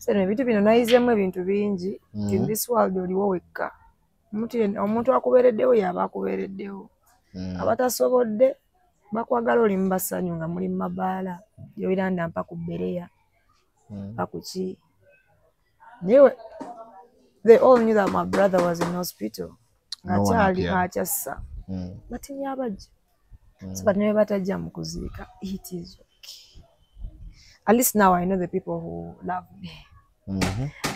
Sene ebintu bino nayizemu ebintu bingi in this world oliwo wekka. Omuntu akubeereddewo yaba akubeereddewo. Abatasobodde bakwagala oli mu basanyu nga muli mu mabaala Yoyiranda mpa ku Bereya mpa ku ki. They all knew that my brother was in hospital. Ngakyali akyassa. Batinye abajja. So but never batajja mu kuziika. It is okay. At least now I know the people who love me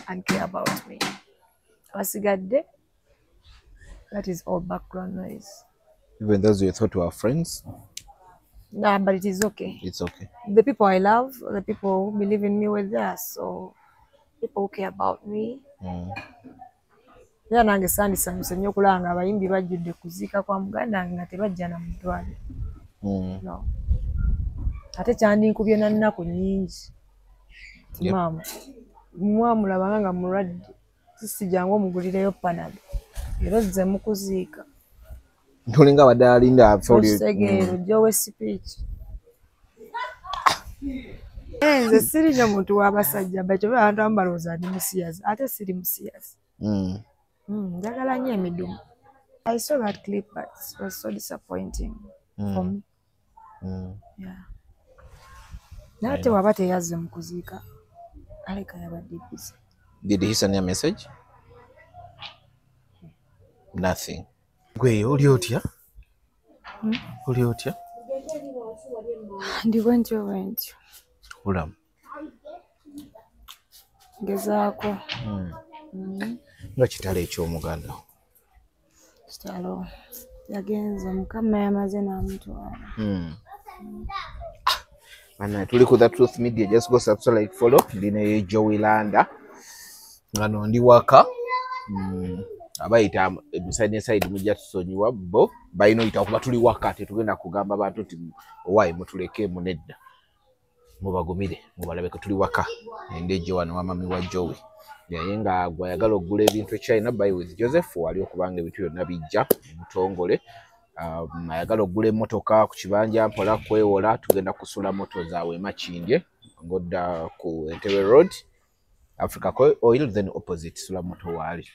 and care about me. Abasigadde, that is all background noise. Even those you thought were friends? Nah, but it is okay. It's okay. The people I love, the people who believe in me were there, so people who care about me. Era nange sandisanyuse nnyo okulaba nga abayimbi bajjudde kuziika kwa muganda nga tebajja na mutwale. No. Ate kyandinkubye na nnaku nnyingi. Maama, mwamulabanga nga mulwadde, sijjangu omugulireyo panado. Era ozze mu kuziika. Ntulinga abadde alinda afoli. Osegeero ojjowe speech. Nze siri nnyo muntu w'abasajja, bakyo abantu abamu balowooza ndi musiyazi, ate siri musiyazi. Njagala nnyo emidumu. I saw that clip, but it was so disappointing for me. Yeah. Nate waba teyazze mu kuziika. Aleka yabadde busy. Did he send you a message? Nothing. Gwe oli otya? Oli otya? Ndi wentyo. Tukulamu. Gezaako. Nga kitalo eky'omuganda. Kitalo. Yagenze Mukama yamaze n'amutwala. And tuli ku The Truth Media, just go subscribe, like, follow. Ndine Joyiranda. Ngano ndi waka. Abayita side mujja tusonyiwa bo. Bayino yita okuba tuli waka tetugenda kugamba abantu nti owaye mutuleke munedda. Mubagumire, mubalabe ko tuli waka. Endeje wano wa mami wa Joey. Yaye nga agwayagala okugula ebintu China by with Joseph wali okubanga ebintu byonna bijja mutongole. Ayagala okugula emmotoka ku kibanja mpola kwewola tugenda kusula moto zaawe Makindye ngodda ku Entebbe Road Africa Oil then opposite sula moto wali.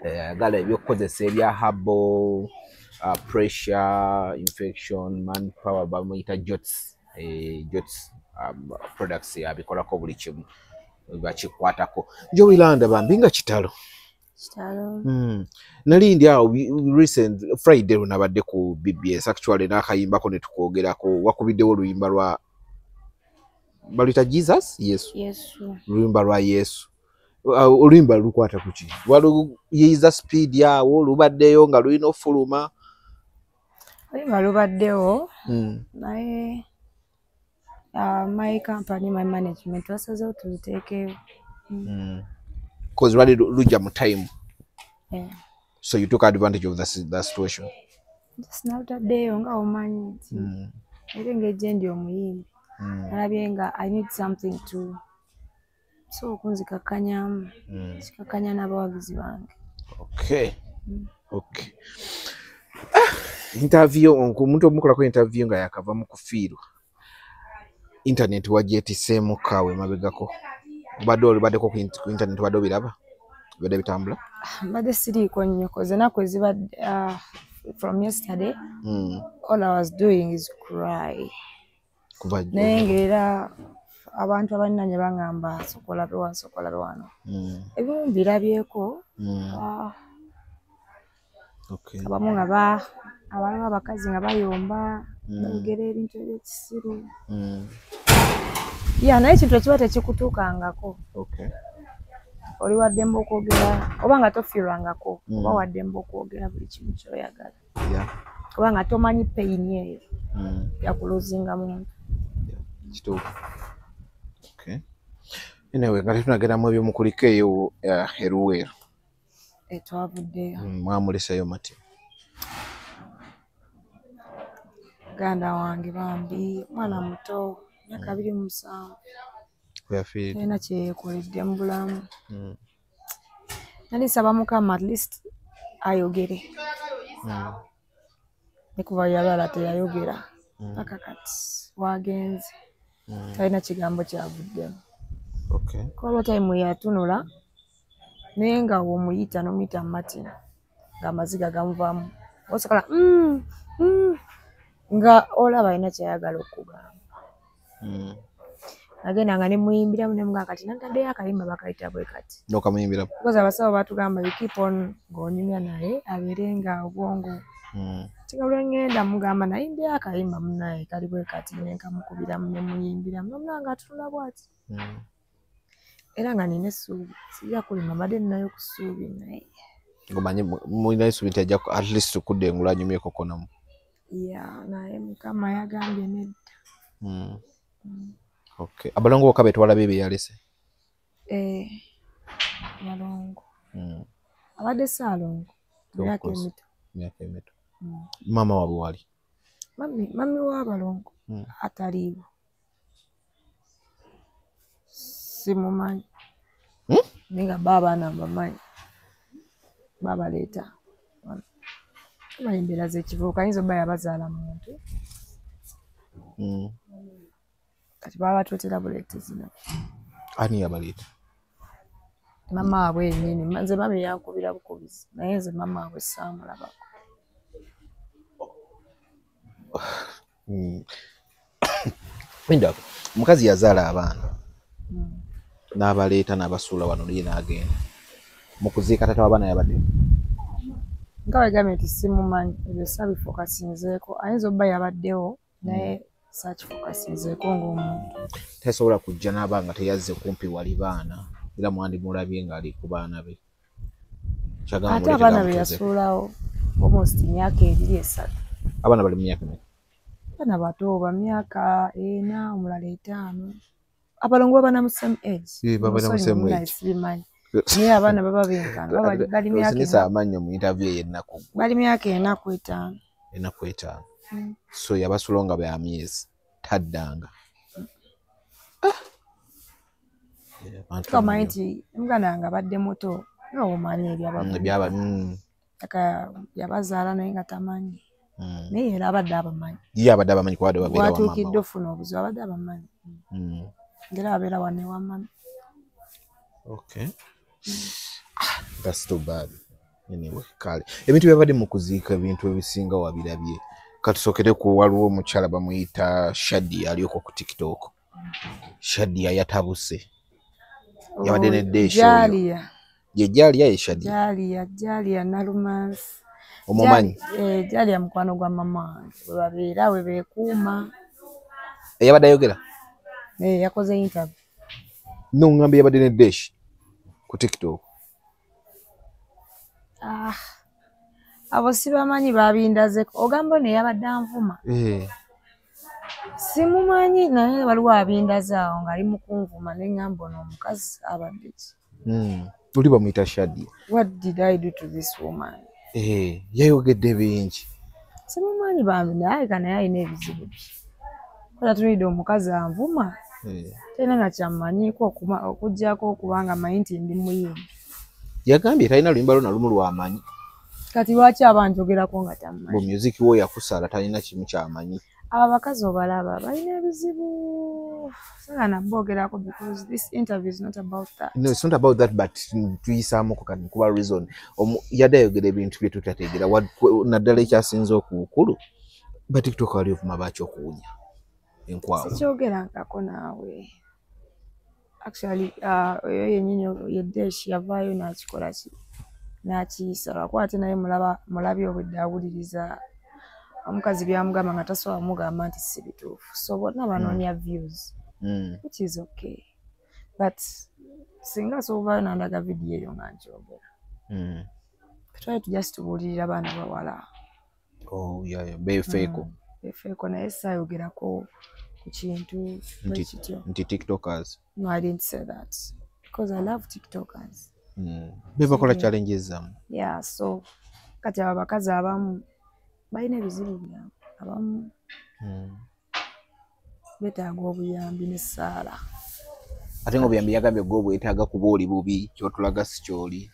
Ayagala ebyokukozesa ebya herbal pressure infection manpower bamuyita JOTS products yabikolako buli kimu bakikwatako. Joyiranda bambinga kitalo. Nali ndi awo recent Friday nabadde ku BBS actually nakayimbako ne tukwogerako wakubiddewo oluyimba lwa balita Jesus Yesu oluyimba lwa Yesu oluyimba lukwata kuki waluyiza speed yawo lubaddeyo nga lulina ofuluma oluyimba lubaddewo naye my company my management wasazeewo tuluteekeyo because rally luja mu time. Yeah. So you took advantage of that situation. Just now that day nga omanyi nti era engeri ndi omuyimbi nalabye nga I need something to so okunzikakanyamu kikakanya n'abawagizi bange. Okay. Okay. Interview omuntu omukolako interview nga yakava mu kufiirwa internet wagyetisseemu kaawe mabegako baddeko ku internet badde obiraba badde bitambula badde siriiko nnyo koze ennaku ezibadde from yesterday all I was doing is cry naye ng'era abantu abalinanye bangamba sokolabe wano ebimu mbirabyeko abamu nga abalaba abakazi nga bayomba bayogera ebintu ebyekisiru naye ekintu ekiba tekikutuukangako oli waddembe okwogera oba nga tofiirwangako oba waddembe okwogera buli kimu kyoyagala oba nga tomanyi peyini eyo yakuluzinga muntu kituufu. Anyway, nga tetunageramu ebyomukuliko eyo eruweero twavuddeyo mwamuleseyo mati muganda wange bambi mwana muto myaka 27 talina kyeyekoledde mu bulamu nali nsaba Mukama at least ayogere nekuba yalwala teyayogera paka kati wagenze talina kigambo kyavuddemu. Okay. Kwa time yatunula naye nga omuyita n'omuyita Martin ng'amaziga gamuvamu osakala nga olaba alina kyayagala okugamba. Agenda nga ne muyimbiramu ne mga kati nataddeyo akayimba bakayita bwe kati. N'okamuyimbiramu? Because abasawo batugamba you keep on ng'onyumya naye abeere nga obwongo. Tinga buli ngenda mugamba nayimbye akayimba munaye kali bwe kati ne nkamukubiramu ne muyimbiramu n'omulaba ng'atunula bw'ati. Era nga nina essuubi sijja kulima mbadde ninayo ku ssuubi naye. Ngomanyi mulina essuubi nti ajja at least kuddengula anyumyeko konamu. Naye Mukama yagambye nedda. Okay. Abalongo bokka betwala bebe yalese? Balongo. Abadde Ssaalongo. Myaka emito. Mama waabwe wali? Mami w'abalongo ataliiwo. Simumanyi. Nga baaba mbamanyi. Babaleeta. Tumanyi embeera z'ekivubuka ayinza obba yabazaala muntu. Kati baba batuleetera buleete zino. Ani yabaleeta? Mama waabwe yennyini. Nze mami yankubira bukubizi naye nze mama waabwe saamulabako. Omukazi yazaala abaana n'abaleeta n'abasuula wano naye n'agenda. Mu kuziika taata w'abaana yabadde? Nga wegambye nti simumanyi ebyo saabifokasinzeeko ayinza obba yabaddewo naye saakifokasinzeeko ng'omuntu. Tasobola kujja n'aba nga teyazze kumpi wali baana era mwandimulabye ng'ali ku baana be. Ate abaana be yasuulawo almost myaka 2-3. Abaana bali mu myaka emeka? Abaana bato ba myaka 4 omulala 5. Abalongo baba na same age. Baba na same age. Naye abaana baba benkana bali myaka sinisa amanyo mu interview y'ennaku. Bali myaka 4-5. Ennaku 5. So yabasulonga bya myezi taddanga. Kama nti muganda nga badde muto n'omanyi ebyaba yabazaala naye nga tamanyi. Naye era abadde abamanyi. Ye abadde abamanyi kwa babeera wa mama. Watuukidde ofuna obuzibu abadde abamanyi. Ngera abeera wanne wa mama. Okay. That's too bad. Anyway, kale. Ebintu byabadde mu kuziika ebintu ebisinga wabirabye. Katusokere ku waliwo omukyala bamuyita Shadia aliyoko ku TikTok. Shadia yatabuse. Yabadde ne Deshi. Jalia. Ye Jalia ye Shadia. Jalia Nalumansi. Omumanyi? Jalia mukwano gwa mama. Bwe babeera we beekuuma. Yabadde ayogera? Yakoze interview. N'oŋŋambye yabadde ne Deshi ku TikTok. Abo sibamanyi babindaze ogamba ne yabadde anvuma. Simumanyi naye waliwo abindaze awo ng'ali mu kunvuma ne ŋŋamba ono omukazi abadde ki. Oli bamuyita Shadia. What did I do to this woman? Yayogedde bingi. Simumanyi bambi naye kana yalina ebizibu bye. Kola tulidde omukazi anvuma. Tena na kyamanyiiko okuggyako okubanga manyi nti ndi muyimbi. Yagambye talina luyimba lwonna lumu lwamanyi. Kati lwaki abanjogerako nga tamanyi? Bo music wo yakusala talina kimu kyamanyi. Abo abakazi obalaba balina ebizibu. Sagana mbogerako because this interview is not about that. No, it's not about that, but tuyisaamu kati kuba reason. Yadde ayogera ebintu bye tutategeera naddala ekyasinza okukulu. Ba TikTok ali ovuma baki okuwunya. Enkwawo. Sikyogerangako naawe. Actually, oyo yennyini ye Deshi yavaayo n'akikola ki n'akiyisa lwakuba ate naye mulabye obwedde awuliriza omukazi byamugamba nga tasobola mugamba nti si bituufu. So bonna banoonya views. Which is okay. But singa asobaayo n'andaga vidiyo eyo nga nkyogera. Try to just tubuulirira abaana bawala. Beefeeko. Beefeeko naye saayogerako ku kintu bwekityo. Nti TikTokers. No, I didn't say that. Because I love TikTokers. Be bakola challenges zamu. Yeah, so kati aba bakazi abamu balina ebizibu byabwe. Abamu betaaga obuyambi n'essaala. Ate ng'obuyambi yagambye gwe bwetaaga kuba oli bubi kyotulaga si kyoli.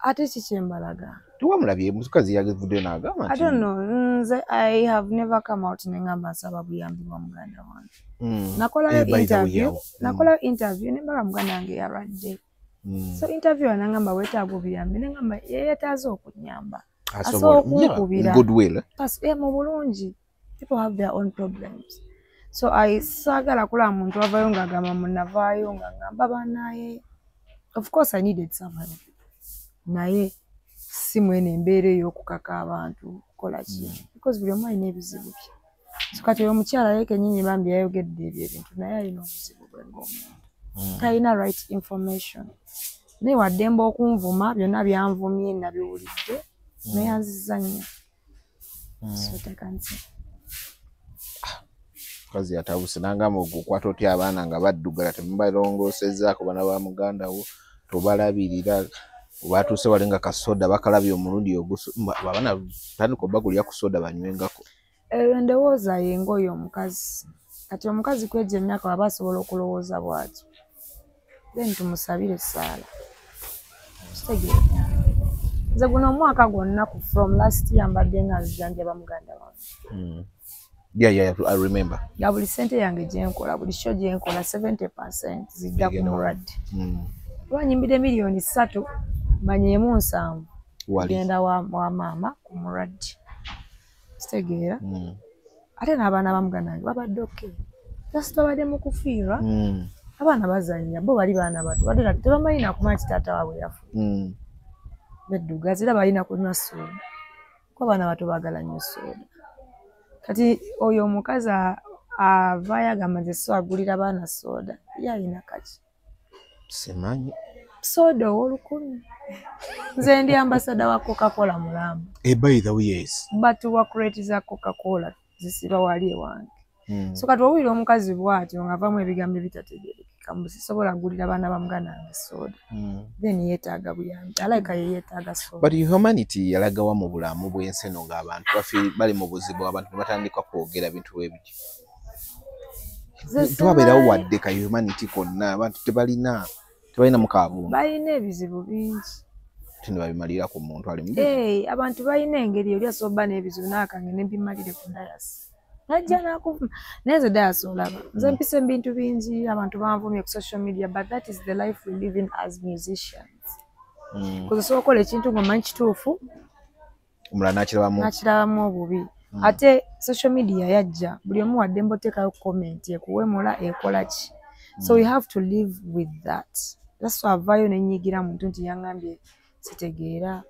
ate kikyembalaga tuwamulabye mukazi yagivudde n'agamba I don't know nze I have never come out nengamba nsaba buyambi bwa muganda wange nakolayo interview nembala muganda wange yalwadde so interview anangamba wetaaga obuyambi nengamba yeetaaze okunyamba asobola okunkubira mu bulungi people have their own problems so I saagala kulaba muntu avayo ng'agamba munavaayo nga ngamba banaye of course I needed someone naye si mwene embeera ey'okukaka abantu kukola ki because buli omu alina ebizibu bye so kati oyo omukyala ye kennyini bambi yayogedde ebyo ebintu naye alina obuzibu bwe ng'omuntu talina right information naye waddemba okunvuma byonna byanvumye nabiwulidde naye anziza nnyo so tekansi kazi yatabuse nangamba okukwata otya abaana nga baddugala temubalongoosezzaako bana ba muganda wo tobalabirira batuuse walenga kasoda bakalabye omulundi abaana tandika obagulya ku soda banywengako ndowooza yenga oyo omukazi kati omukazi kwejja emyaka waba asobola okulowooza bw'atyo then tumusabire essaala kitegeera nze guno omwaka gwonna from last year mbadde nga nzijanjaba muganda wange I remember ya buli sente yange gyenkola buli show gyenkola 70% zidda ku mulwadde lwanyimbidde miliyoni 3 manyeemu 7 genda wa maama ku mulwadde kitegeera ate n'abaana ba muganda wange babadde oke kasi tubadde mu kufiirwa abaana bazannya bo bali baana bato wadde tebamanyi nakumanya kitaata waabwe yafa beddugazi era balina kunywa sooda ko abaana bato baagala nnyo sooda kati oyo omukazi avaayo agamba nze so agulira abaana sooda ye alina kaki simanyi sooda ow'olukumi nze ndi ambasada wa Coca-Cola mulamba by the way yes batuwa crate za Coca-Cola zisiba wali ewange so kati owulira omukazi bw'atyo ng'avaamu ebigambo ebitategeerekeka sisobola agulira abaana ba muganda wange sooda then yeetaaga buyambi alayika ye yeetaaga sooda but humanity yalagawa mu bulamu bw'ensi eno ng'abantu bali mu buzibu abantu ne batandika kwogera bintu ebyo twabeerawo wadde ka humanity konna abantu tebalina mukaabumba balina ebizibu bingi tebabimalira ku muntu ali abantu balina engeri oli asoba n'ebizibu n'akange ne mbimalire ku dayasi najja nakuvuma naye nze dayasi olaba nze mpise mu bintu bingi abantu banvumye ku social media but that is the life we live in as musicians kuza osobola okola ekintu ng'omanyi kituufu omulala nakirabamu obubi ate social media yajja buli omu wadde mboteekayo comment ekuwemula ekola ki so we have to live with that that's why avaayo nenyigira muntu nti yaŋŋambye sitegeera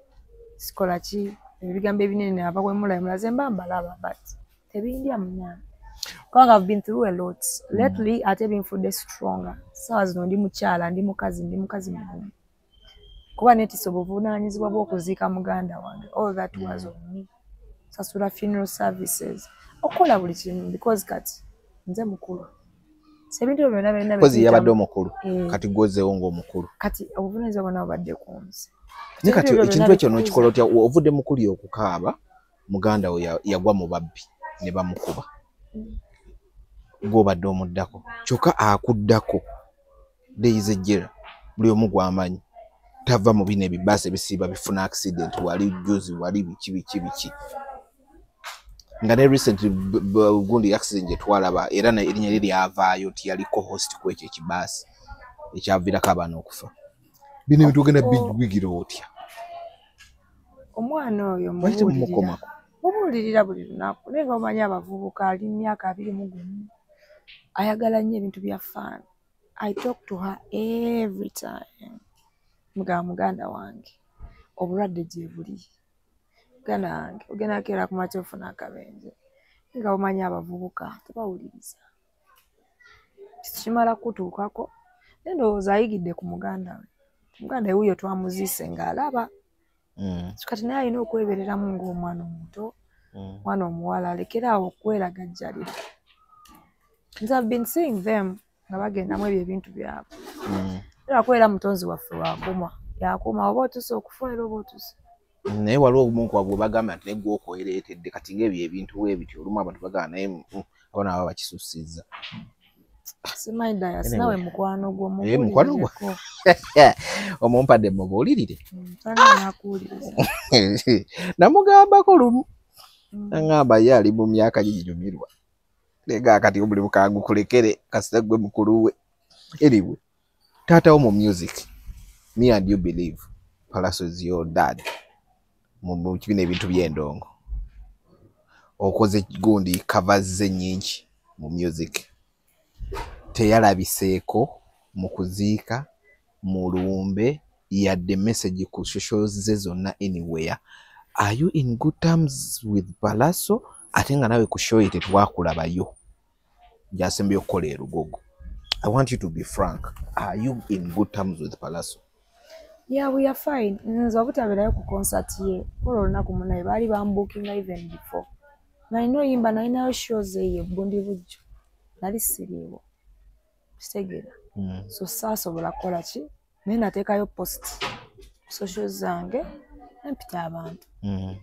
sikola ki ebigambo ebinene abawemula emulaze mba mbalaba but tebindya munyama kubanga I've been through a lot lately ate binfudde stronger sawa zino ndi mukyala ndi mukazi mugumu kuba netisa obuvunaanyizibwa bw'okuziika muganda wange all that was on me sasula funeral services okola buli kimu because kati nze mukulu sebintu byonna byonna because yabadde omukulu kati gwozeewo ng'omukulu kati obuvunaanyizibwa bwonna bubadde ku nsi naye kati ekintu ekyo n'okikola otya ovudde mukuli okukaaba muganda we yagwa mu babbi ne bamukuba gw'obadde omuddako kyokka akuddako deyizejjera buli omu gw'amanyi tava mu bino ebibaasi ebisiiba bifuna accident wali juzi wali biki nga ne recent gundi accident gye twalaba era erinnya lye lyavaayo nti yaliko host ku ekyo ekibaasi ekyaviirako abaana okufa bino ebitugenda bigira otya omwana oyo mukomako mubuulirira buli lunaku naye nga omanyi abavubuka ali myaka 21 ayagala nnyo ebintu bya fun I talk to her every time muganda wange obulwadde gye buli muganda wange ogenda keera ku makya ofuna akabenje nga omanyi abavubuka tebawuliriza kimala kutuukako naye ndowooza ayigidde ku muganda we wuyo twamuziise ng'alaba kati naye alina okwebereramu ng'omwana omuto mwana omuwala alekeraawo okweragajjalira nze I've been seeing them nga bagendamu ebyo ebintu byabwe era kwera mutonzi waffe wakuma yakuma oba otuse okufa era oba otuse naye waliwo obumu kwabwe bagamba nti negwe okwereetedde kati ng'ebyo ebintu weebityo olumu abantu bagamba naye abaana baba bakisussizza Simanyi Dias nawe mukwano gwo mukwano gwo omumpadde mubuulirire namugambako lumu naŋŋamba ye ali mu myaka ginyumirwa nega kati buli bukangu kulekere kasita gwe mukulu we anyway taata wo mu music me and you believe Pallaso is your dad mu kibina ebintu by'endongo okoze gundi covers nyingi mu music teyalabiseeko mu kuziika mu lumbe yadde message ku socials ze zonna anywhere. Are you in good terms with Pallaso? Ate nga nawe ku show ite twakulabayo jasembyo okukola erugogo. I want you to be frank. Are you in good terms with Pallaso? Yeah, we are fine. Nzo butabirayo ku concert ye kolo lunaku munaye bali bambookinga even before. Nalina oyimba nalinayo shows ye bundi bujjo nali siriiwo kitegeera. So saasobola kukola ki naye nateekayo post social zange empita abantu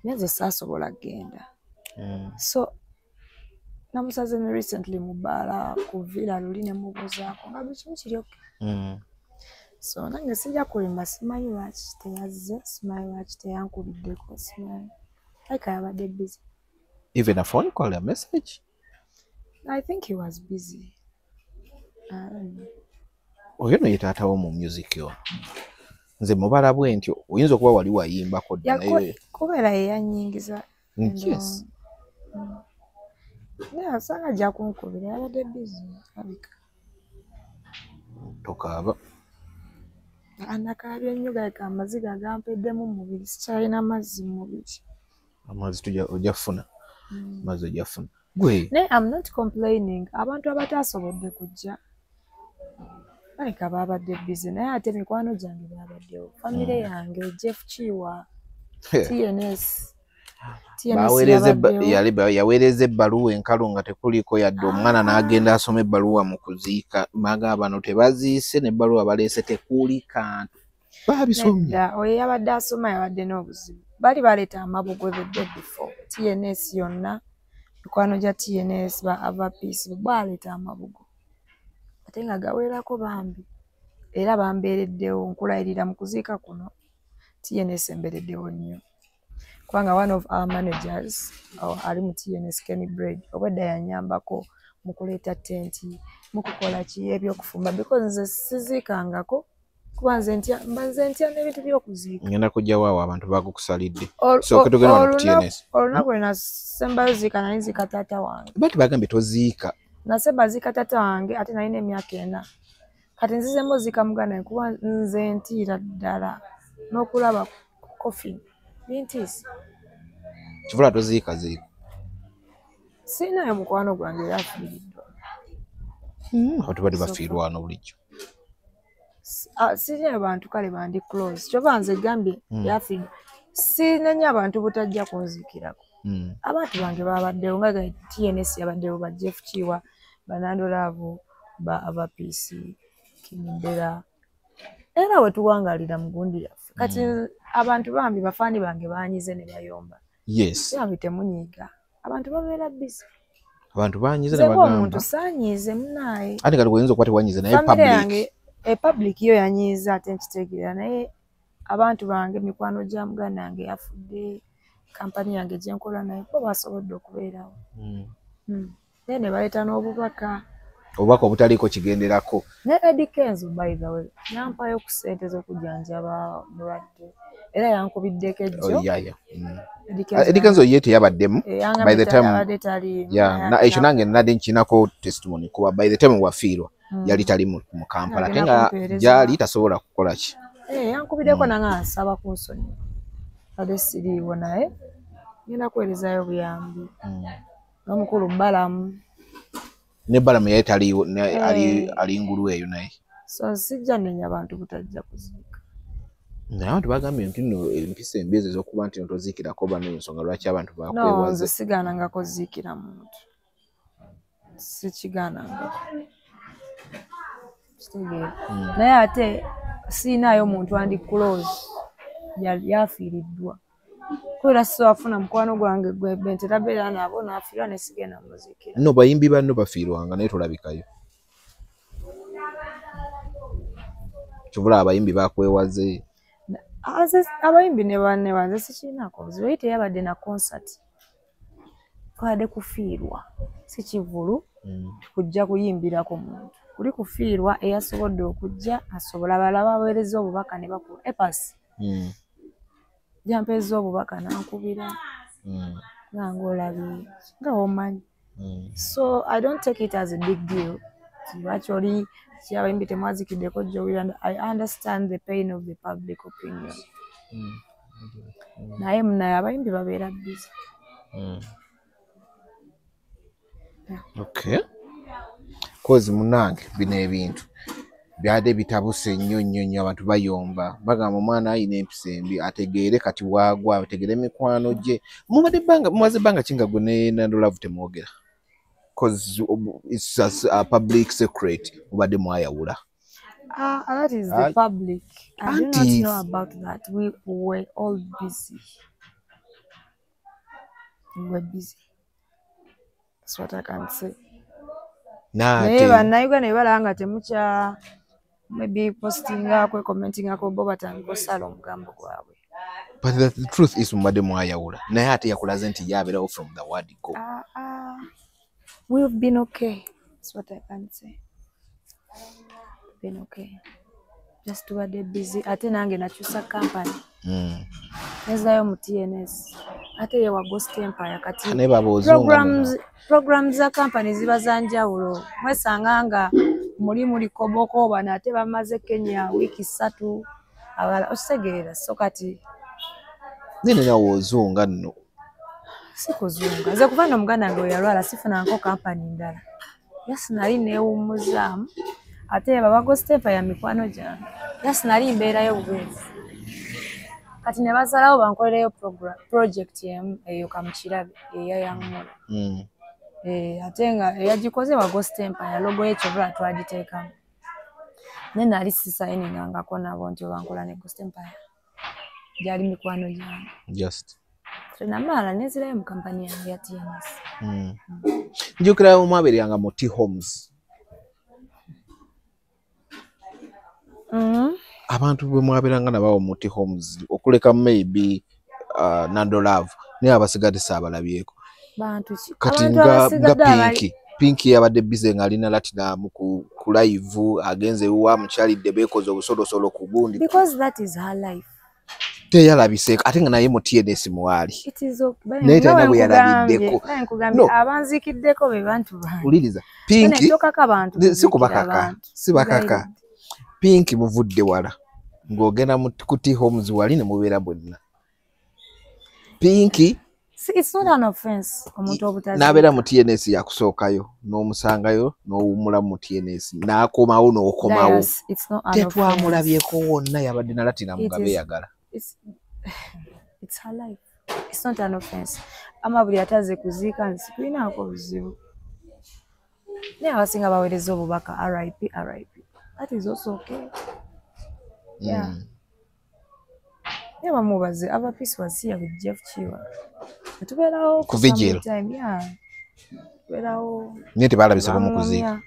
nze saasobola genda. So namusaze ne recently mu bbaala ku villa luli ne mubuuzaako nga buli kimu kiri okay. So nange sijja kulimba simanyi lwaki teyazze simanyi lwaki teyankubiddeko simanyi like yabadde busy. Even a phone call, a message? I think he was busy. Oyo no yetaata wo mu music yo. Nze mubala bwe ntyo oyinza okuba wali wayimbako naye kubeera yeyanyingiza. Yes. Yeah, sanga ajja kunkubira yabadde busy abika. Tokaaba. Anakaabya ennyo galeka amaziga agampeddemu mu mubiri sikyalina mazzi mu mubiri. Amazzi ojja kufuna. Mazzi ojja kufuna. Gwe. Ne I'm not complaining. Abantu abataasobodde kujja baleka babadde busy naye ate mikwano gyange babaddewo. Famire yange Jeff Chiwa TNS yaweereza ebbaluwa enkalu nga tekuliko yadde omwana n'agenda asoma ebbaluwa mu kuziika maga bano tebaziise n'ebbaluwa baleese tekuuli kantu babisomye. Oyo yabadde asoma yabadde n'obuzibu bali baleeta amabugo the day before TNS yonna mikwano gya TNS ba Avapeace baleeta amabugo ate nga gaweerako bambi era bambeereddewo nkulayirira mu kuziika kuno TNS embeereddewo nnyo kubanga one of our managers ali mu TNS Kenny Braid obwedda yanyambako mu kuleeta tenti mu kukola ki ebyokufumba because nze siziikangako kuba nze ntya n'ebintu by'okuziika. Ngenda kujja waawo abantu bagukusalidde so ketugenda wano ku TNS olunaku lwe nasembayo ziika nali nziika taata wange bati bagambye toziika nasemba ziika taata wange ate nalina emyaka 4 kati nzizemu ziika muganda kuba nze ntiira ddala n'okulaba kofi bintiisa kivula toziika ziika siinayo mukwano gwange yafiiriddwa. Abantu bali bafiirwa wano bulijjo sirina abantu kale bandi close kyova nze gambye yafiiriddwa sinenya abantu butajja kunziikirako. Abantu bange babaddewo nga TNS yabaddewo ba Jeff Chiwa Banando Love ba Avapeace Kimbera era we tuwangalira mu gundi yaffe kati abantu bambi bafaani bange banyize ne bayomba. Yes. Yambi temunyiiga abantu babeera busy. Abantu banyize ne bagamba omuntu sanyize munaye ate kati oyinza okuba tewanyize naye public public yo yanyiza ate nkitegeera naye abantu bange mikwano gya muganda yange yafudde kampani yange gye nkola naye bo basobodde okubeerawo. Naye ne baleeta n'obubaka obubaka obutaliiko kigenderako ne Eddie Kenzo by the way yampayo ku ssente z'okujjanjaba mulwadde era yankubiddeko ejjo. Eddie Kenzo ye teyabaddemu by the time ekyo nange nadde nkinako testimony kuba by the time wafiirwa yali tali mu Kampala ate nga gyali tasobola kukola ki. Yankubiddeko nange asaba ku nsonyi ate siriiwo naye ngenda kuweerezayo buyambi n'omukulu Balamu ne Balamu yali taliiwo ali ngulu eyo naye so sijja nenya abantu butajja kuziika. Naye abantu bagambye nti nno empisa embi ezo ez'okuba nti toziikirako bano ensonga lwaki abantu bakwebaza. Nze sigaanangako ziikira muntu sikigaanangako naye ate siinaayo muntu andi close yafiiriddwa kubera siwafuna mukwano gwange gwe benterabeera nabo naafiirwa ne sigenda muziikira. No bayimbi banno bafiirwanga naye tolabikayo. kivula abayimbi bakwewaze abayimbi ne banze sikinako ziwaite yabadde na concert kwade kufiirwa si kivulu kujja kuyimbirako muntu kuli kufiirwa eyasobodde okujja asobola balaba baweereza obubaka ne bakuba epasi jampeeza obubaka nankubira nange olabye nga womanyi so I don't take it as a big deal actually abayimbi temwazikiddeko Joey. I understand the pain of the public opinion naye munaye abayimbi babeera busy. Okay. Kozi munange bino ebintu byade bitabuse nnyo abantu bayomba bagamba omwana ayina empisa embi ategeere kati waagwa ategeere emikwano gye mumaze banga kinga gwe ne Nando Love temwogera cause it's a public secret mubadde mwayawula. That is the public. I do not know about that. We were all busy. We were busy. That's what I can say. Maybe posting commenting mugambo gwabwe. But the truth is mubadde mwayawula naye ate yakulaze nti yaberawo from the word go. We've been okay. That's what I can say. Been okay. Just tubadde busy. Ate nange nakyusa company. Nezayo mu TNS. Ate ye wa Ghost Empire kati. Programs za company ziba zanjawulo. Mwesanga nga muri koboko bana ate bamaze Kenya wiki 3 abala osegerera so kati nene na wozunga nno sikuzunga nze kuva no muganda ngo yalwala sifuna nko company ndala yasinali neewumuzamu ate baba Ghost Empire ya mikwano gyange yasinali mbeerayo bwezi kati ne basalawo bankolereyo project eyo kamukirabe eyayangola ate nga yagikoze wa Ghost Empire logo y'ekyo twagiteekamu nene ali sisayiningangako nabo nti bankola ne Ghost Empire gyali mikwano gyange just namala nezirayo mu kampani yange ya TNS. Njukira omwabeeranga mu T Homes. Abantu bwe mwabeeranga nabawo mu T Homes okuleka maybe Nando Love naye abasigadde saabalabyeko. Kati nga Pinky yabadde busy nga alina Latinum ku live agenze wa mukyalidde beekoze obusolosolo ku gundi. Because that is her life. Teyalabiseko ate nga naye mu TNS mwali. It is okay. Naye tena bwe yalabiddeko. No. Abanzikiddeko be bantu bantu. Uliriza. Pinky si bakaka. Pinky muvudde wala. Ng'ogenda ku T Homes wali ne mubeera bonna. Pinky it's not an offense omuntu obutazi. Nabeera mu TNS yakusookayo n'omusangayo n'owumula mu TNS n'akomawo n'okomawo. It's not an offense. Tetwamulabyeko wonna yabadde na Latinum nga beeyagala. It's her life. It's not an offense. Ama buli ataze kuziika nsikulinaako buzibu. Naye abasinga baweereza obubaka RIP. That is also okay. Yeah. Bamubaze abapisi wasiya with Jeff Chiwa. Tubeerawo ku vigil. Tubeerawo. Naye tebalabiseko mu kuziika.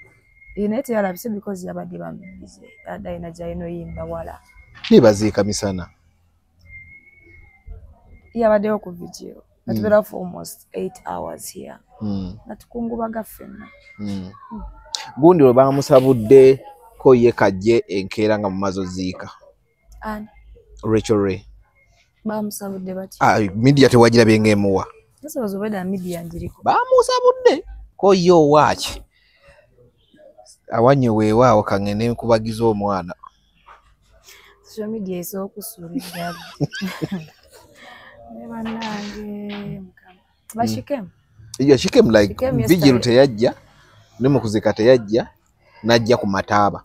Naye teyalabise because yabadde bamubize. Adayina gyalina yimba wala. Nibaziika misana. Yabaddewo ku vigil. Tubeerawo for almost 8 hours here. Natukungubaga ffenna. Gundi we bamusabudde ko ye kajje enkeera nga mumaze oziika. Rachel Ray. Bamusabudde bati. Media tewagirabye ng'emuwa. Nasobola obeda media njiriko. Bamusabudde ko yo waaki. Awanye weewaawo kangene nkubagiza omwana. Social media esobola okusuulira. Nebanange mukama. Bashikemu. Yeah, shikemu like vigil teyajja. Ne mu kuzika teyajja. Najja ku Mataaba.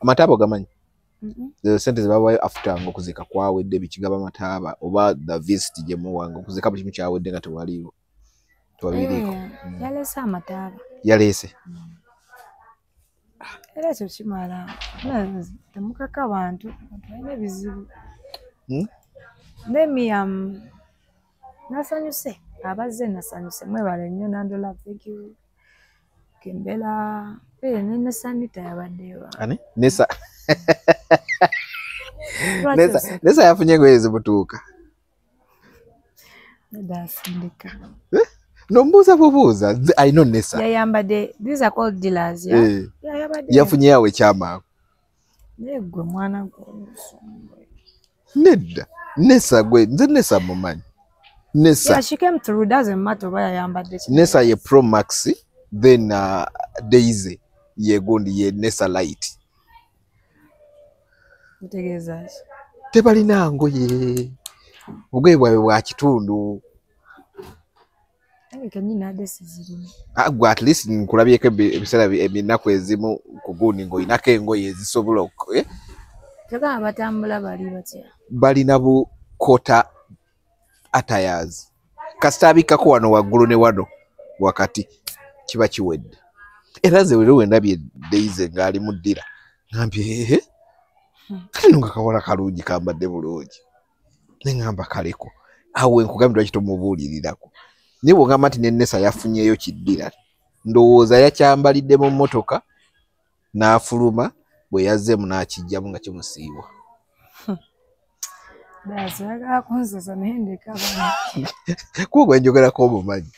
Mataaba gamanyi? The sentence babayo after ngo kuzika kwawedde bikigaba Mataaba oba the visit gye muwanga kuzika buli kyawedde nga tewaliwo. Twabiriko. Yalese Mataaba. Yalese. Era kyo kimala. Temukaka abantu balina ebizibu. Nemi nasanyuse abazze nasanyuse mwebale nnyo Nando Love thank you. Kimbela Nessa Nita yabaddeyo. Ani? Nessa. Nessa yafunye ngoye zibutuuka. Ndasindika. Nombuuza bubuuza. I know Nessa. Yayambadde, these are called dealers, yeah? Yayambadde. Yafunye yawe kyama. Negwe mwana gwe. Nedda. Nessa gwe, nze Nessa mumanyi. Nessa. Yeah, she came through, doesn't matter oba yayambadde. Nessa ye Pro Max, then Daisy ye gundi ye Nessa Light. Mutegeeza ki? Tebalina ngoye. Obugoye bwawe bwa kitundu. Kenyina adesi zirimu. Gwe at least nkulabyeko ebiseera ebinaku ezimu ku gundi ng'oyinako engoye ezisobola Tega batambula bali batya. Balina bu kota attires. Kasita abikako wano waggulu ne wano wakati kiba kiwedde. Era nze wero wendabye Daisy ng'ali mu ddira. Ngambye kati nunga kawala kalungi kambadde bulungi. Ne ngamba kaleko. Awo nkugambye lwaki tomubuulirirako. Naye bw'ogamba nti ne Nessa yafunyeeyo kiddira. Ndowooza yakyambalidde mu mmotoka n'afuluma bwe yazzeemu n'akijjamu nga kimusiibwa. Daasi oyagala kunzesa naye ndeka abaana. Kuba gwe njogerako omumanyi.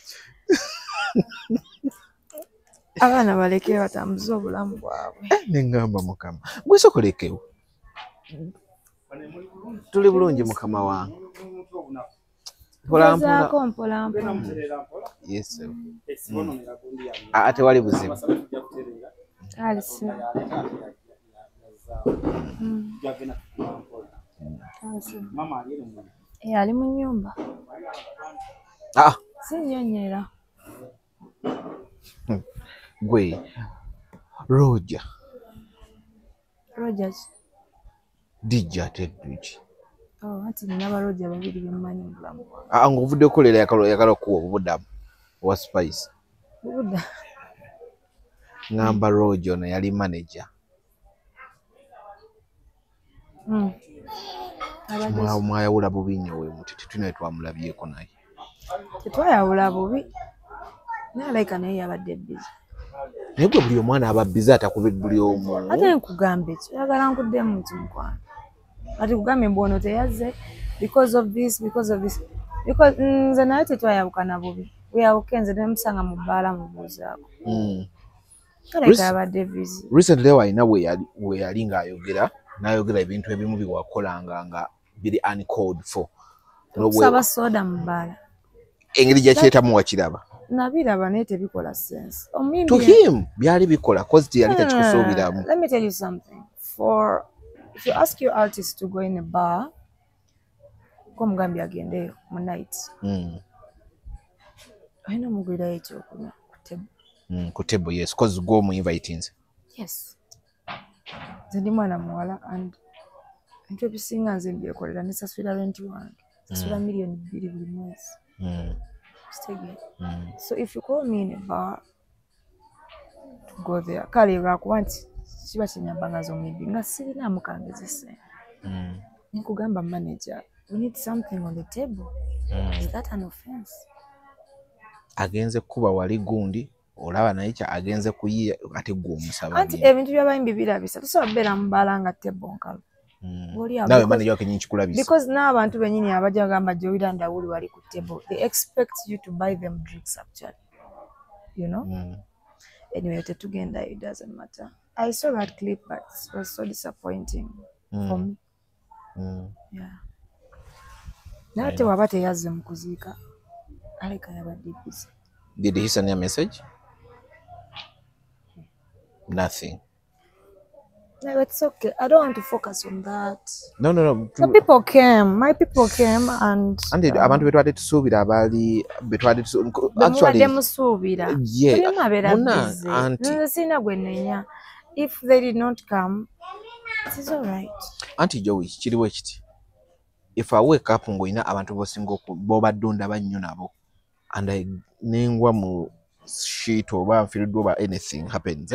Abaana baleke batambuze obulamu bwabwe. Ne ngamba Mukama. Gwe sokolekewo. Tuli bulungi Mukama wange. Mpola. Yes. Ate wali buzibu. Alisi. Ali mu nnyumba. Sinnyonnyera. Gwe Roger. Rogers. Dijja ateddiki. Ati nina Roger babiri bemmanyi mu bulamu bwange. Ng'ovudde okolera yakala okuwa obubudamu wa Spice. Bubuda. Ngamba Roger ono yali manager. Mwayawula bubi nnyo we muti tetuna twamulabyeko naye. Tetwayawula bubi. Naye naye yabadde busy. Naye gwe buli omwana aba busy atakube buli omu. Ate nkugambe ki oyagala nkuddemu nti mukwano. Ati kugambe mbono teyazze because of this. Because nze naye tetwayawukana bubi. Weyawuke nze nemusanga mu bbaala mubuuzaako. Yabadde busy. Recently walina we yali ng'ayogera n'ayogera ebintu ebimu byewakolanga nga biri uncalled for. Okusaba soda mu bbaala. Engeri gyakyetamu wakiraba. Nabiraba naye tebikola sense. To him byali bikola cause yali takikusuubiramu. Let me tell you something. If you ask your artist to go in a bar, ko mugambi agendeyo mu night. Ayina mugwirayo ekyokunywa ku table. Ku table, yes, cause go mu inviting. Yes. Nze ndi mwana muwala and ebintu ebisinga nze mbyekolera nesasula rent wange. Sasula $2 million buli mwezi. So if you call me in a bar to go there, kale lwakuba nti kiba kinyamba zombi nga sirina mukangezese. Nkugamba manager, we need something on the table. Is that an offense? Agenze kuba wali gundi olaba naye kya agenze kuyiya ate gwo omusaba. Anti ebintu by'abayimbi birabisa tusobola beera mu bbaala nga table nkalo. Nawe manager wake nyinyi kikulabisa. Because n'abantu benyini abajja bagamba Joyira Ndawuli wali ku table, they expect you to buy them drinks actually. You know? Anyway, tetugenda, it doesn't matter. I saw that clip, but it was so disappointing for me. Yeah. Nate waba teyazze mu kuziika. Aleka yabadde busy. Did he send you a message? Nothing. No, it's okay. I don't want to focus on that. No. The people came. My people came and abantu betwade tusuubira abali betwade actually musuubira. Yeah. Sina gwenenya. If they did not come, it is all right. Auntie Joey, kiriwo kiti. If I wake up ngoina abantu bosinga boba donda bannyo nabo and I nengwa mu shit oba mfiridwa oba anything happens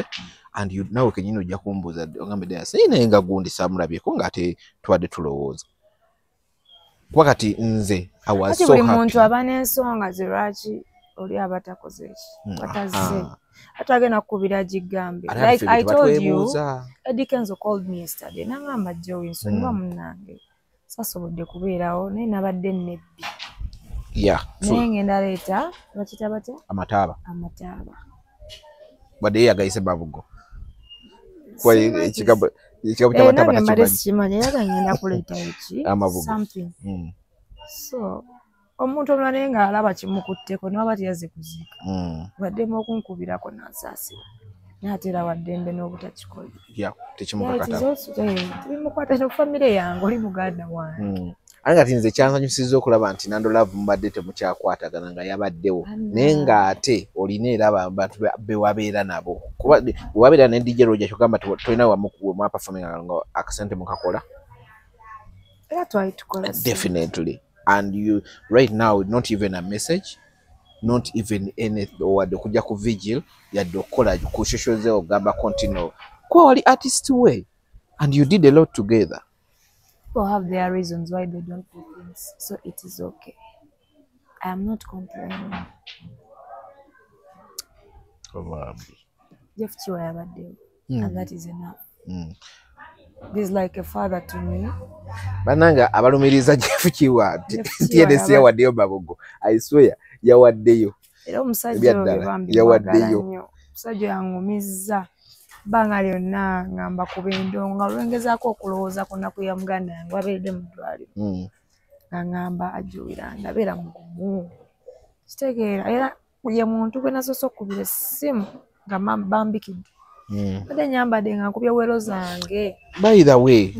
and you now kenyino ojja kumbuza ogambe dea sinenga gundi samulabyeko ngate twadde tulowooza wakati nze I was so happy. Buli muntu abana ensonga ze lwaki oli abatakoze eki batazze atagenda kukubira gigambe like I told you Eddie Kenzo called me yesterday nangamba Joe nsonyiwa munnange sasobodde kubeerawo naye nabadde nebbi naye ngenda leeta bakita batya amataaba badde yagayise babugo ekigabo ky'amataaba kimanyi era ngenda kuleeta eki something so omuntu omulala nga alaba kimukutteko naba teyaze kuziika baddemu okunkubirako n'ansaasira naatera waddembe n'obutakikola tebimukwata no famire yange oli muganda wange ate nga tinze kyansanyusiza okulaba nti Nando Love mubadde temukyakwatagana nga yabaddewo naye ng'ate olina era abantu bewabeera nabo kuba wewabeera ne DJ Roger kyogamba tolina wamu mwapafominga nga akasente mukakola era twali tukola definitely. And you right now not even a message, not even anything or the kuja ku vigil ya dokola ku social ze ogamba continue kwa artist way and you did a lot together. People have their reasons why they don't do things, so it is okay. I am not complaining. Jeff Chiwa yabadde and that is enough. He's like a father to me. Bananga abalumiriza Jeff Chiwa TNC yawaddeyo babugo. I swear yawaddeyo. Era omusajja yawaddeyo. Omusajja yangumiza banga lyonna ngamba kubendo nga lwengezaako okulowooza ku nnaku ya muganda yange wabeeredde mu ddwaliro. Ngamba ajuwira ndabeera mugumu. Kitegeera era ye muntu gwe nasoose okukubira essimu nga bambikidde. Ade nyambadde nga nkubya wero zange. By the way,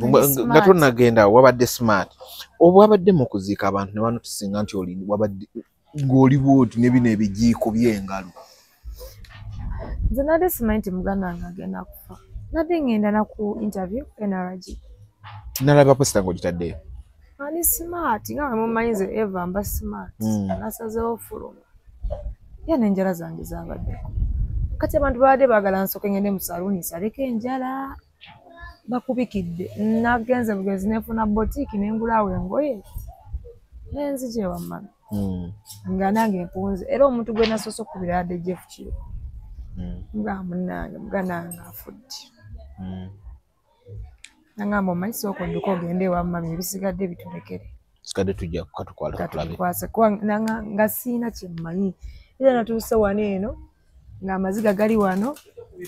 nga tonnagenda wabadde smart. Obwabadde mu kuziika abantu ne banotisinga nti oli wabadde ng'oli bwoti ne bino ebijiiko by'engalo. Nze nadde simanyi nti muganda wange agenda kufa. Nadde ngenda na ku interview NRG. Nalaba posita ng'ogitaddeyo. Ani smart nga mumanyi nze Eva mba smart. Nasazeewo fuluma. Ye n'enjala zange zaabaddeko. Kati abantu baadde baagala nsooke ngende mu saluuni nsaleko enjala. Bakubikidde. Nagenze bugenzi nefuna boutique n'engulaawo engoye. N'enzija ewamma. Nga nange mpunze. Era omuntu gwe nasoose okukubira yadde Jeff Chiwa. Nga munnange muganda wange afudde. Nangamba omanyi sooka odduka ogende ewa mami ebisigadde bitulekere. Sikadde tujja katukwala tulabe. Nga siina kye mmanyi. Era natuuse wano eno ng'amaziga gali wano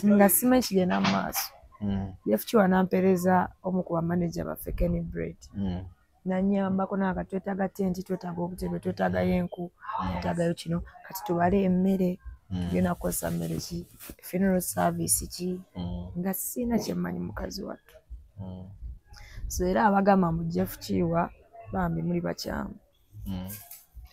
nga simanyi kigenda mu maaso. Jeff Chiwa nampeereza omu ku bamaneja baffe Kenny Bread. Nanyambako naga twetaaga tenti, twetaaga obutebe, twetaagayo enku, twetaagayo kino. Kati tubale emmere. Gena kukozesa mmere ki? Funeral service ki? Nga siina kye mmanyi mukazi wattu. So era abagamba mu Jeff Chiwa bambi muli bakyamu.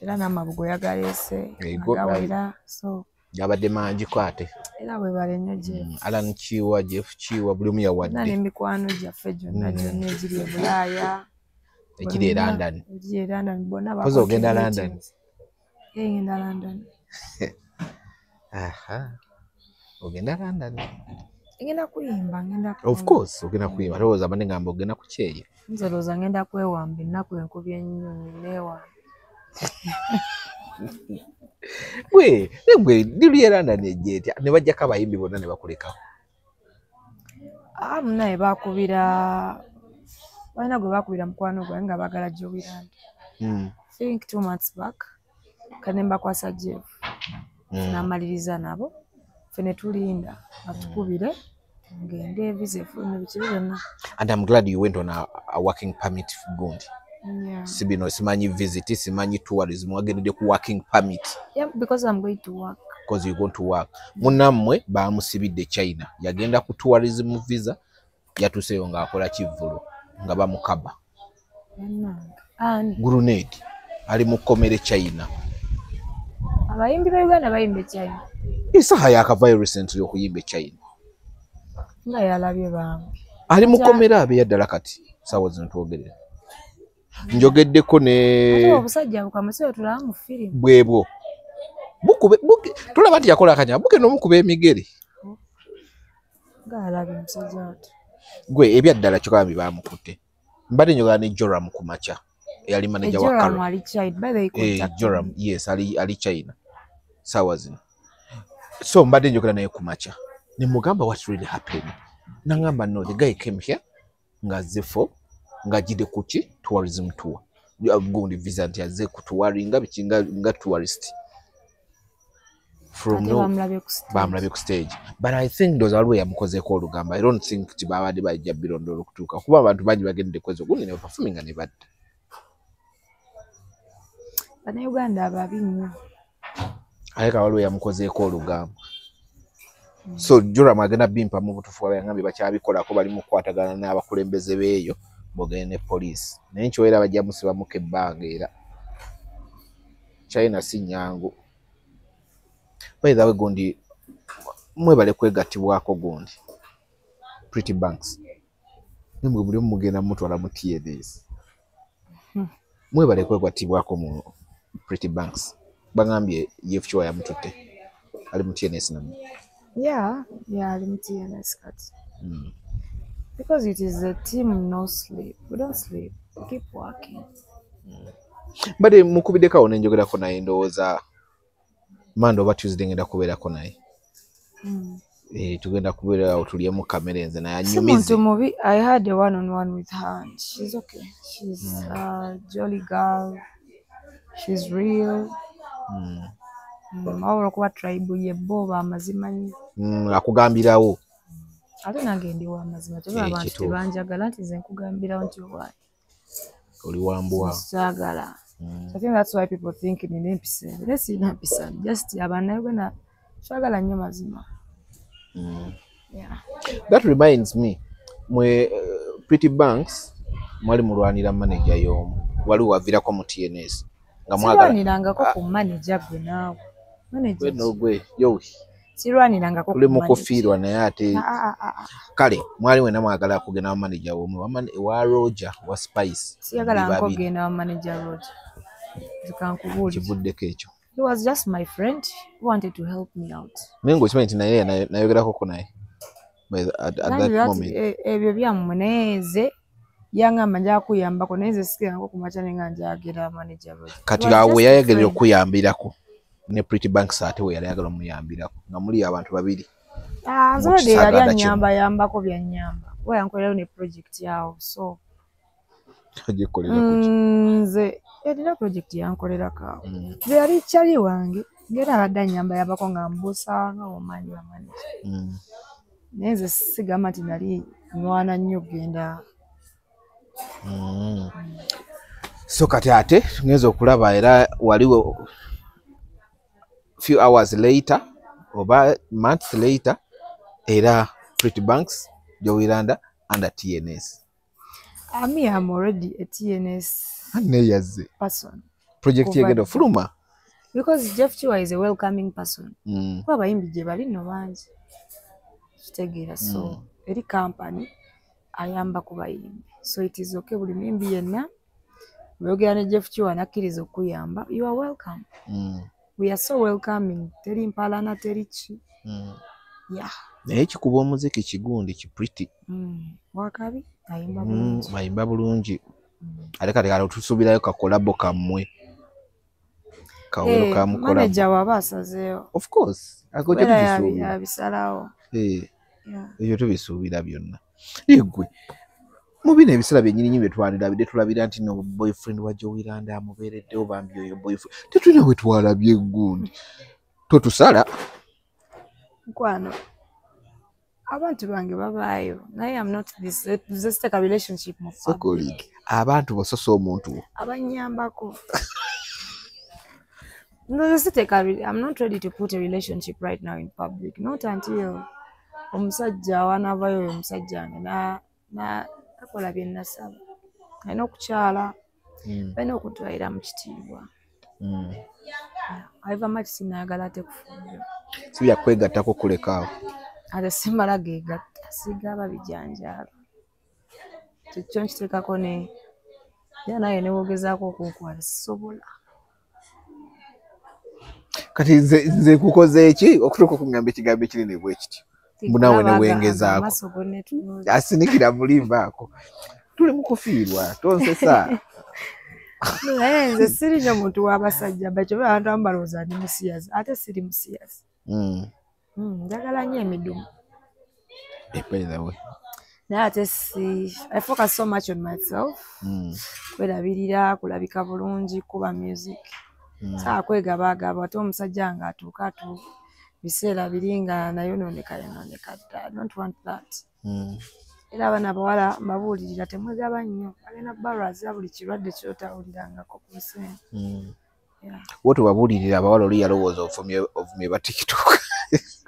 Era n'amabugo yagaleese agawera so yabadde mangi kwate. Era webale nnyo Jeff. Alan Chiwa, Jeff Chiwa buli omu yawadde. N'emikwano gyaffe gyonna egiri e Bulaaya. Egiri e London. Egiri e London bonna bakoze ogenda London. Ngenda London. Ogenda London. Ngenda kuyimba ngenda. Of course ogenda kuyimba. Lowooza bane ngamba ogenda ku kyeye. Nze lowooza ngenda kwewamba ennaku enkubi ennyonyi neewamba. Gwe diri era London ejjeetya ne bajjako abayimbi bonna ne bakulekawo. Munaye bakubira balina gwe bakubira mukwano gwange nga baagala Jowiland. I think 2 months back kane mbakwasa Jeff. Namaliriza nabo ffe ne tulinda batukubire ngende visa efulumye bikiri byonna. And I'm glad you went on a working permit gundi. Yeah. Sibino simanyi visit, simanyi tourism, wagendede ku working permit. Yeah, because I'm going to work. Because you're going to work. Munammwe bamusibidde China. Yagenda ku tourism visa yatuseyo nga akola kivvulu nga bamukaba. And grenade ali mukomere China. Abayimbi ba Uganda bayimbe China. Isaha yakavayo recently okuyimbe China. Nga yalabye bambi. Ali mukomera abe yaddala kati. Sawa zino twogerera. Njogeddeko ne obusajja bukamuseo tulaba mu film. Bwebwo. Buke tulaba nti yakola akanya buke n'omukuba emigere. Nga alabye musajja wattu. Gwe ebyaddala kyokambi bamukutte. Mbadde njogera ne Joram ku macha. Yali manager wa Karo. Joram ali China. By the way, Joram, yes, ali China. sawa zino. So mbadde njogera naye kumacha nimugamba what really happened nangamba no the guy came here ngazefo ngajide kuki tourism tour gundi visa nti aze kutuwaringa bikinga nga tourist from no bamulabe ku stage but I think those always yamukozeko olugamba I don't think tibabade bajja birondolo kutuka kuba abantu baji bagende kwezo gundi ne performing ne bad bana Uganda ababinyo aleka always yamukozeko olugamba so jura magana bimpa mu butufu abayangambi bakyabikola ko bali mu kwatagana n'abakulembeze beeyo bogene police nencho era bajja musiba muke banga era China sinyangu by the way gundi mwe bale kwegatibwako gundi Pretty Banks nimwe buli mugenda mutwala mutiye this mwe bale kwegatibwako mu Pretty Banks bangambye yefuchwa ya mutute ali mutiye nesinamu yeah ali mutiye neskati because it is a team no sleep we don't sleep we keep working but mukubideka onenjogera ko naye ndowooza mando ba Tuesday ngenda kubeerako naye tugenda kubeera otuliye mu kamera enze naye anyumize I had a one-on-one with her and she's okay she's a jolly girl she's real mawolo kuba tribe ye boba amazima nyo akugambirawo ate nange ndi wa mazima toba abantu tebanjagala nti nze nkugambirawo nti owaye oli wambwa sagala I think that's why people think in empisa let's see empisa just abana bena sagala nnyo mazima yeah that reminds me mwe Pretty Banks mwali mulwanira manager yomu wali wavirako mu TNS nga mwagala ko ku manager gwe nawe manager no gwe yo sirwaniranga ko kule mukofirwa naye ate kale mwali wena mwagala kugenda wa manager wa Roger wa Spice siyagala nkogenda wa manager Roger zikankubuulira kivuddeko ekyo he was just my friend who wanted to help me out mengo kimanyi naye nayogerako ko naye at that moment ebyo byamuneze yangamba nja kuyambako neze sikirangako kumacha nenga njagera manager Roger kati awe yayegerera okuyambirako ne Pretty Banks ate we yali ayagala omuyambirako nga muli abantu babiri zode yali anyamba yambako byanyamba we yankolera ne project yawo so agikolera kuki nze edina project yankolera kawo ze yali chali wange ngera abadde nyamba yabako nga mbusa nga omanyi bamanyi neze sigama nti nali mwana nnyo genda so kati ate tugeze okulaba era waliwo few hours later oba months later era Pretty Banks Jowiranda under TNS I'm already a TNS person project yegenda fuluma because Jeff Chua is a welcoming person kwa bayimbi je bali no banji kitegera so eri company ayamba ku bayimbi so it is okay buli mimbi yenna wogera ne Jeff Chua nakiriza okuyamba you are welcome we are so welcoming teri mpalana teri chi yeah naye kikuba omuziki kigundi ki Pretty wakabi ayimba bulungi aleka tekala tusubirayo kakolabo kamwe kawelo kamukola manager wabasazeyo of course akoje tubisuubira abisalawo ebyo tubisuubira byonna yegwe mubine ebisala byennyini bye twalirabidde tulabira nti no boyfriend wa Jowiranda amubeereddewo bambi oyo boyfriend tetulina we twalabye gundi totusala nkwano abantu bange babaayo naye am not this take a relationship mu colleague abantu bososo omuntu abanyambako no I'm not ready to put a relationship right now in public not until omusajja wanavayo omusajja wange na akola bye nasaba alina okukyala balina okutwalira mu kitiibwa aiva mati sinayagala ate kufumbira sibya kwegattako kulekaawo ate simala geegatta sigaba bijanjaalo kyekyo nkiteekako ne era naye newogezaako okunkwala sisobola kati nze kukoze eki okutuuka okungamba ekigambo ekinene bwe kityo munawe newengezaako asinikira mulimbaako tuli mukufiirwa tonsesa Nze siri nnyo muntu w'abasajja bakyo abantu abalowooza ndi musiyazi ate siri musiyazi. Njagala nnyo emidumu. Naye ate I focus so much on myself. Kwerabirira, kulabika bulungi, kuba music. Saa kwegabaagaba ate omusajja nga atuuka biseera biri nga nayonooneka. I don't want that. Era abaana abawala mbabuulirira temwegaba nnyo. Balina balwaza buli kirwadde ky'otawulirangako ku nsi. What wabuulirira abawala oli yalowooza ovumye ba TikTok.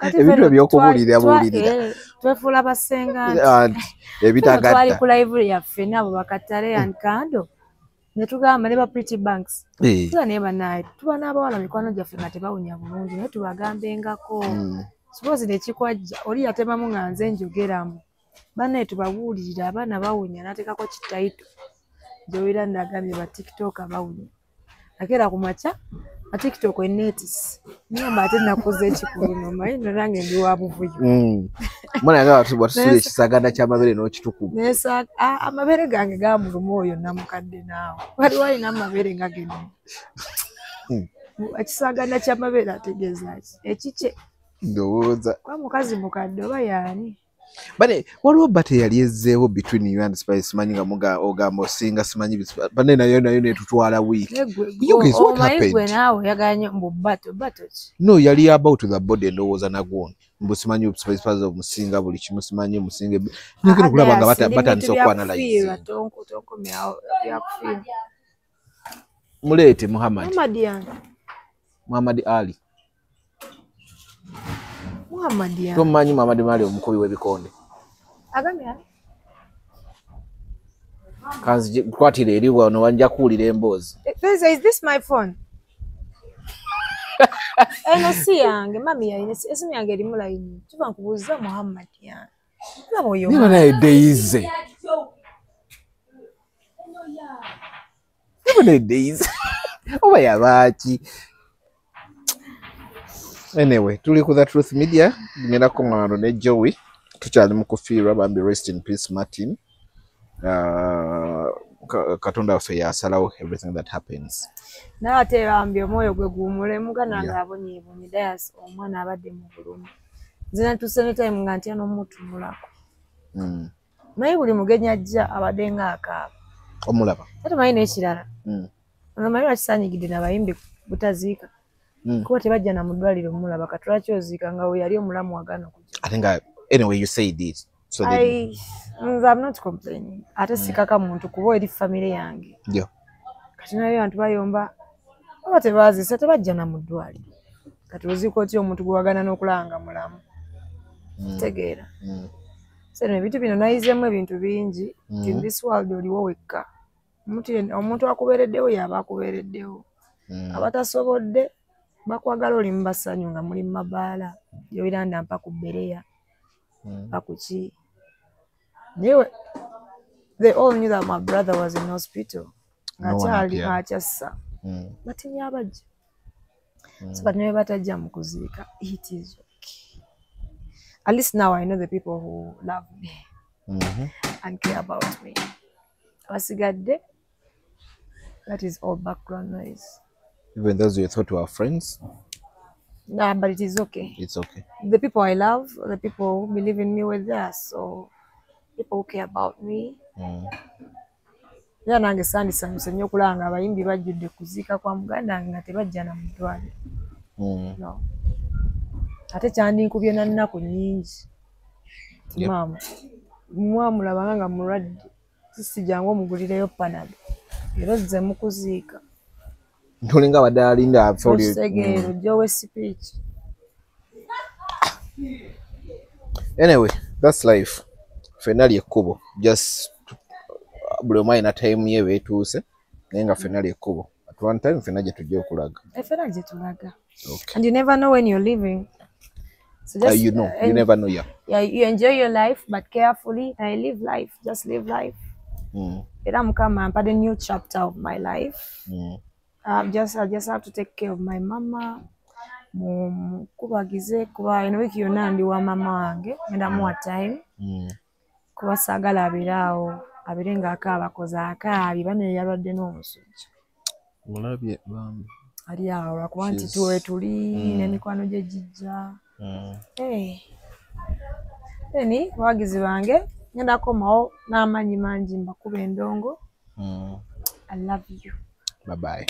Ebintu ebyokubuulirira buulirira. Twefuula basenga ebitagatta. Twali ku live yaffe nabo bakatale and kando. Ne tugamba ne ba Pretty Banks. Tuba naye bannaye tuba n'abawala mikwano gyaffe nga tebawunya bulungi naye tubagambengako. Suppose nekikwajja oli yatemamu nga nze njogeramu. Bannaye tubabuulirira abaana bawunya n'ateekako kitayito. Gyowira nagambye ba TikTok bawunya. Akera ku makya ba TikTok enetisi. Nyamba ate nakoze ekikulu omanyi nange ndi wa buvuyo. Mwana nga batusula ekisaganda ky'amabere n'okitukumu. Amabere gange gamuluma oyo namukadde naawe. Wali walina amabere nga geno. Ekisaganda ky'amabere ategeeza ki? Ekikye. Ndowooza. Kwa mukazi mukadde oba yaani? Bane waliwo bate yali ezzeewo between you and Spice simanyi nga ogamba osinga simanyi bane nayo netutwala week. What happened? Gwe naawe yaganye mbu bato ki? No, yali about the body endowooza nagwo. Mbu simanyi Spice Paz omusinga buli kimu simanyi omusinga. Nekero kulaba nga batandise okwanalize. Tonko myao yakufira. Mulete Muhammad Ali. Tomanyi Muhammad Ali omukubi w'ebikonde. Agamya. Kanzi kwatire eri wano wanja kuwulira emboozi. Is this my phone? Eno si yange mami ya esimu yange erimu layini. Tuba nkubuuza Muhammad yange. Labo yo. Niba naye Daisy. Oba yabaaki. Anyway, tuli ku The Truth Media. Ngenda kumwano ne Joey. Tukyali mu kufiirwa bambi rest in peace Martin. Katonda waffe yasalawo everything that happens. Nate bambi omwoyo gwe guwumule mugana nga abonyeebonye Dias omwana abadde mu bulumi. Nzina tusene time nga ntya n'omutunulako. Naye buli mugenyi ajja abadde ng'akaaba. Omulaba. Ate manyi n'ekirala. Omanyi bakisaanyigidde n'abayimbi butaziika. Kuba tebajja na mudwaliro mulaba katula kyoziika nga we yali omulamu wagana kujja. I think anyway you said it. So I'm not complaining. Ate sikaka muntu kuba eri family yange. Yeah. Kati nayo abantu bayomba oba tebaazisa tebajja na mudwaliro. Kati oziiko otya omuntu gwagana n'okulanga mulamu. Tegeera. Sene ebintu bino nayizeemu ebintu bingi. In this world oliwo wekka. Omuntu akubeereddewo yaba akubeereddewo. Abatasobodde bakwagala oli mubasanyu nga muli mabaala yowiranda mpa ku Bereya bakuki. They all knew that my brother was in hospital. Akyassa batimya abajja. So but never batajja mu kuziika. It is okay. At least now I know the people who love me and care about me. Abasigadde, that is all background noise. Even those you thought were friends? Nah, but it is okay. It's okay. The people I love, the people who believe in me were there, so people who care about me. Era nange sandisanyuse nnyo okulaba abayimbi bajjudde kuziika kwa muganda nga tebajja na mudwaliro. No. Ate kyandinkubye na nnaku nnyingi. Maama, mwamulaba nga mulwadde. Sisi jangu omugulireyo panado. Era ozze mu kuziika. Ntolinga badalinda afoli. Segero jowe speech. Anyway, that's life. Finally ekkubo. Just buli omwe alina time ye beetuuse naye nga finally ekkubo. At one time finally tujja okulaga. Finally gye tulaga. Okay. And you never know when you're living. So just you know, you never know. Yeah, you enjoy your life but carefully. I live life. Just live life. Era Mukama ampada a new chapter of my life. I just have to take care of my mama. Kubagize kuba eno wiki yonna ndi wa mama wange ngenda muwa time. Kuba saagala abiraawo abirenga akaaba koza akaabi bane yalwadde n'omusujja. mulabye bambi ali awo lwakuba nti tuwe tuli n'emikwano gye gijja. Eni bawagizi bange ngenda komawo n'amaanyi mangi mbakuba endongo. I love you. Bye bye.